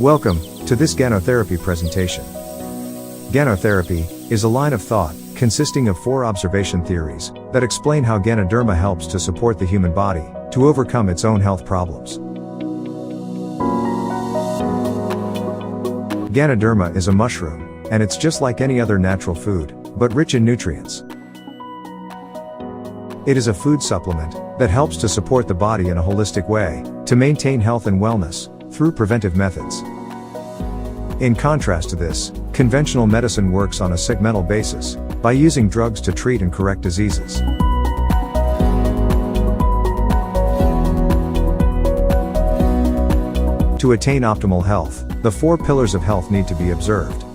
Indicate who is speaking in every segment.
Speaker 1: Welcome to this Ganotherapy presentation. Ganotherapy is a line of thought consisting of 4 observation theories that explain how Ganoderma helps to support the human body to overcome its own health problems. Ganoderma is a mushroom, and it's just like any other natural food, but rich in nutrients. It is a food supplement that helps to support the body in a holistic way to maintain health and wellness through preventive methods. In contrast to this, conventional medicine works on a segmental basis by using drugs to treat and correct diseases. To attain optimal health, the 4 pillars of health need to be observed.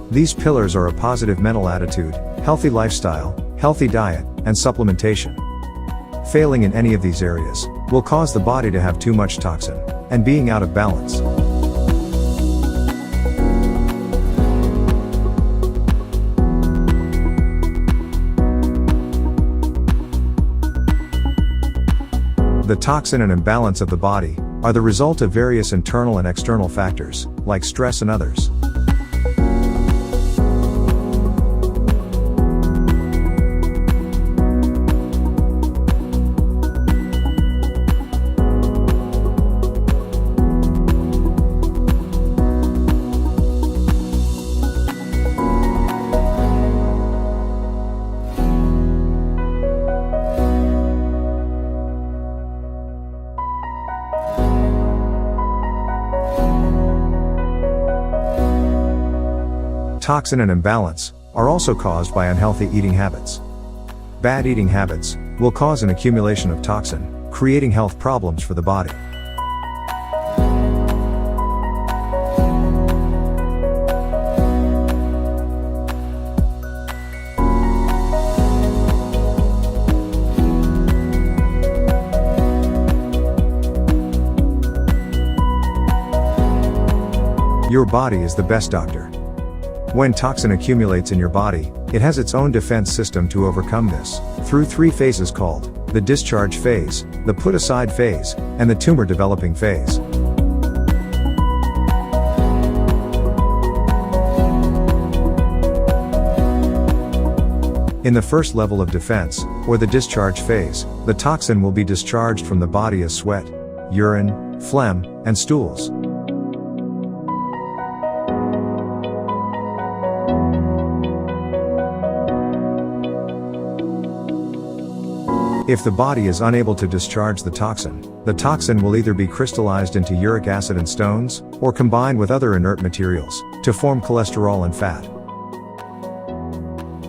Speaker 1: These pillars are a positive mental attitude, healthy lifestyle, healthy diet, and supplementation. Failing in any of these areas will cause the body to have too much toxin and being out of balance. The toxin and imbalance of the body are the result of various internal and external factors, like stress and others. Toxin and imbalance are also caused by unhealthy eating habits. Bad eating habits will cause an accumulation of toxin, creating health problems for the body. Your body is the best doctor. When toxin accumulates in your body, it has its own defense system to overcome this, through 3 phases called the discharge phase, the put-aside phase, and the tumor-developing phase. In the first level of defense, or the discharge phase, the toxin will be discharged from the body as sweat, urine, phlegm, and stools. If the body is unable to discharge the toxin will either be crystallized into uric acid and stones, or combine with other inert materials to form cholesterol and fat.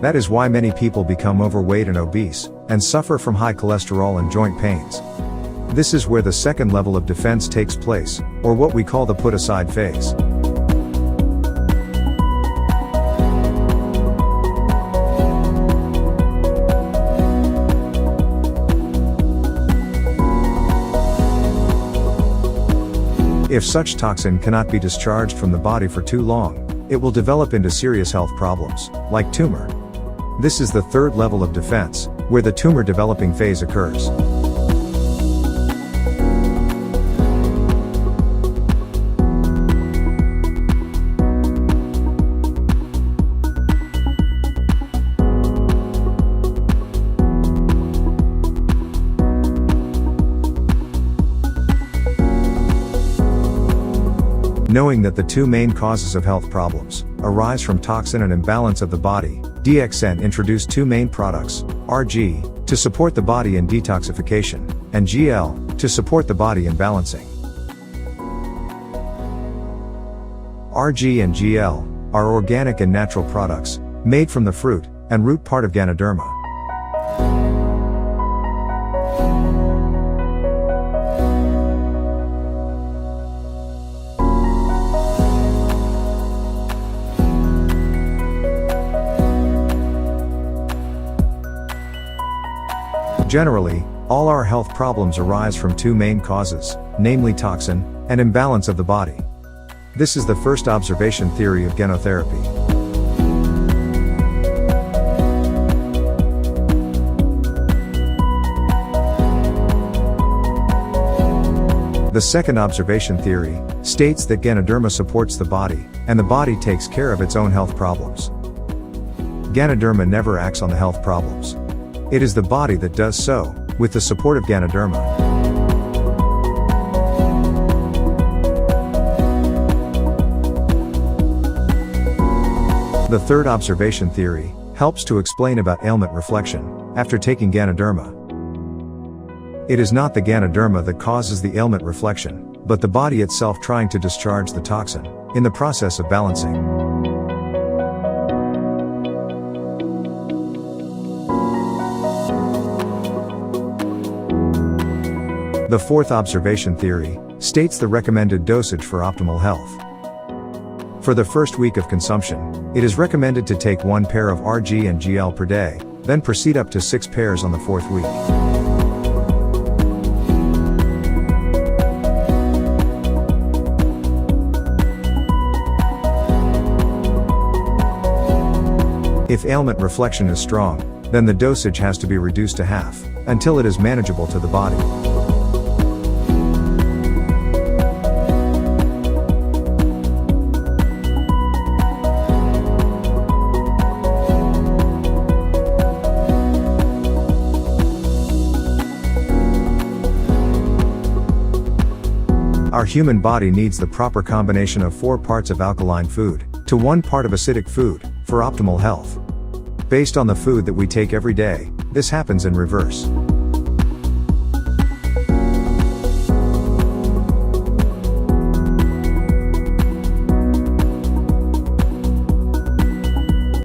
Speaker 1: That is why many people become overweight and obese, and suffer from high cholesterol and joint pains. This is where the second level of defense takes place, or what we call the put-aside phase. If such toxin cannot be discharged from the body for too long, it will develop into serious health problems, like tumor. This is the third level of defense, where the tumor developing phase occurs. Knowing that the 2 main causes of health problems arise from toxin and imbalance of the body, DXN introduced 2 main products, andro-g, to support the body in detoxification, and GL, to support the body in balancing. Andro-g and GL are organic and natural products, made from the fruit and root part of Ganoderma. Generally, all our health problems arise from 2 main causes, namely toxin and imbalance of the body. This is the first observation theory of Ganotherapy. The second observation theory states that Ganoderma supports the body, and the body takes care of its own health problems. Ganoderma never acts on the health problems. It is the body that does so, with the support of Ganoderma. The third observation theory helps to explain about ailment reflection after taking Ganoderma. It is not the Ganoderma that causes the ailment reflection, but the body itself trying to discharge the toxin in the process of balancing. The fourth observation theory states the recommended dosage for optimal health. For the first week of consumption, it is recommended to take 1 pair of RG and GL per day, then proceed up to 6 pairs on the 4th week. If ailment reflection is strong, then the dosage has to be reduced to half, until it is manageable to the body. Our human body needs the proper combination of 4 parts of alkaline food to 1 part of acidic food for optimal health. Based on the food that we take every day, this happens in reverse.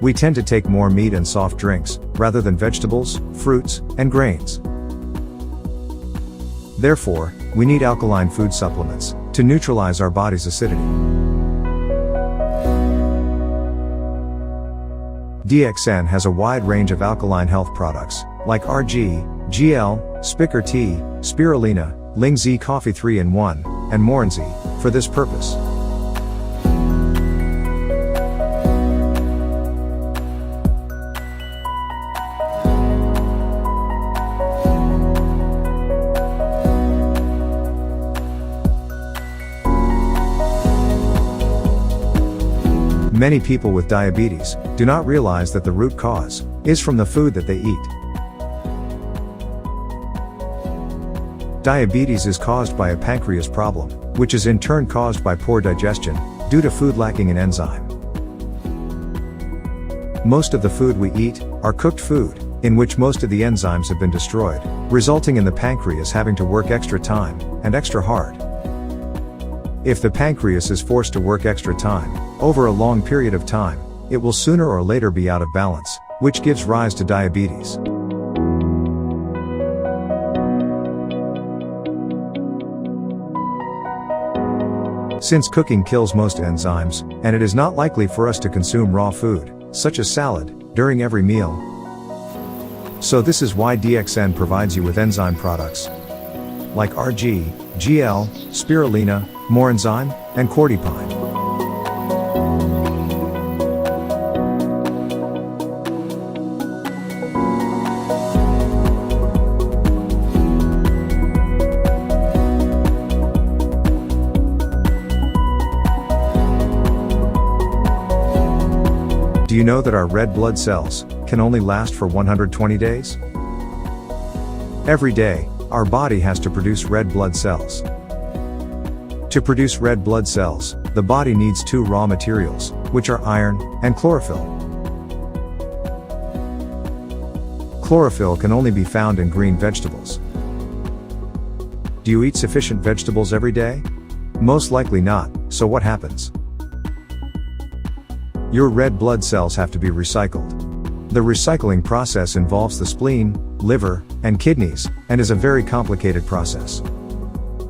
Speaker 1: We tend to take more meat and soft drinks, rather than vegetables, fruits, and grains. Therefore, we need alkaline food supplements to neutralize our body's acidity. DXN has a wide range of alkaline health products, like RG, GL, Spicker Tea, Spirulina, Ling Z Coffee 3-in-1, and Morinzi, for this purpose. Many people with diabetes do not realize that the root cause is from the food that they eat. Diabetes is caused by a pancreas problem, which is in turn caused by poor digestion due to food lacking an enzyme. Most of the food we eat are cooked food, in which most of the enzymes have been destroyed, resulting in the pancreas having to work extra time and extra hard. If the pancreas is forced to work extra time over a long period of time, it will sooner or later be out of balance, which gives rise to diabetes. Since cooking kills most enzymes, and it is not likely for us to consume raw food, such as salad, during every meal. So this is why DXN provides you with enzyme products like RG, GL, Spirulina, Morinzyme, and Cordypine. Do you know that our red blood cells can only last for 120 days? Every day, our body has to produce red blood cells. To produce red blood cells, the body needs 2 raw materials, which are iron and chlorophyll. Chlorophyll can only be found in green vegetables. Do you eat sufficient vegetables every day? Most likely not, so what happens? Your red blood cells have to be recycled. The recycling process involves the spleen, liver, and kidneys, and is a very complicated process.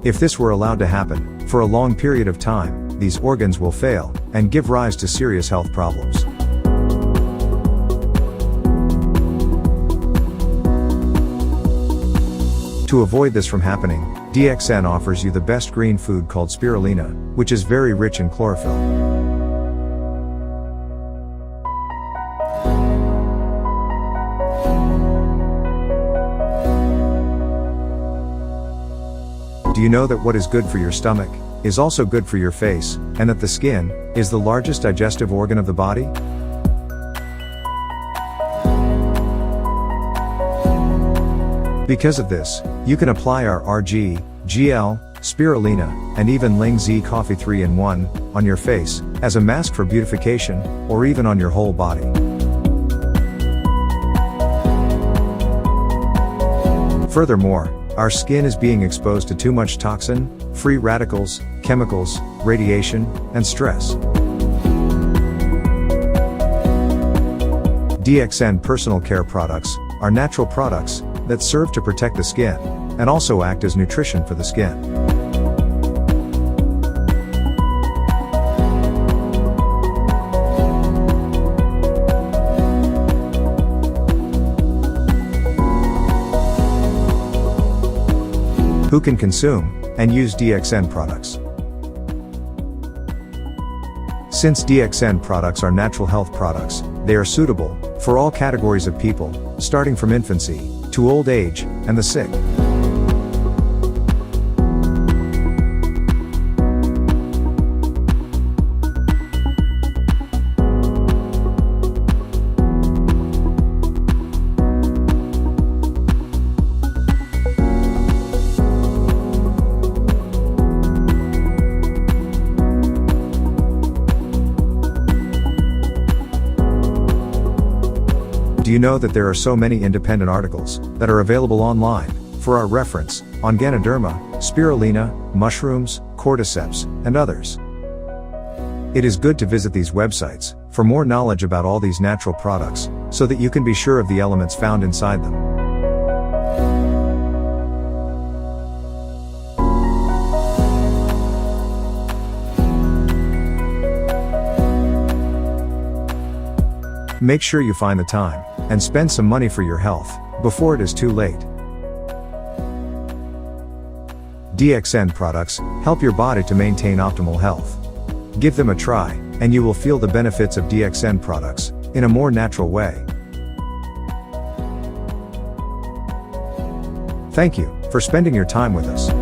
Speaker 1: If this were allowed to happen for a long period of time, these organs will fail and give rise to serious health problems. To avoid this from happening, DXN offers you the best green food called spirulina, which is very rich in chlorophyll. Do you know that what is good for your stomach is also good for your face, and that the skin is the largest digestive organ of the body? Because of this, you can apply our RG, GL, spirulina, and even Ling Z Coffee 3-in-1 on your face as a mask for beautification, or even on your whole body. Furthermore, our skin is being exposed to too much toxin, free radicals, chemicals, radiation, and stress. DXN personal care products are natural products that serve to protect the skin and also act as nutrition for the skin. Who can consume and use DXN products? Since DXN products are natural health products, they are suitable for all categories of people, starting from infancy to old age and the sick. Do you know that there are so many independent articles that are available online for our reference on Ganoderma, spirulina, mushrooms, cordyceps, and others? It is good to visit these websites for more knowledge about all these natural products, so that you can be sure of the elements found inside them. Make sure you find the time and spend some money for your health before it is too late. DXN products help your body to maintain optimal health. Give them a try, and you will feel the benefits of DXN products in a more natural way. Thank you for spending your time with us.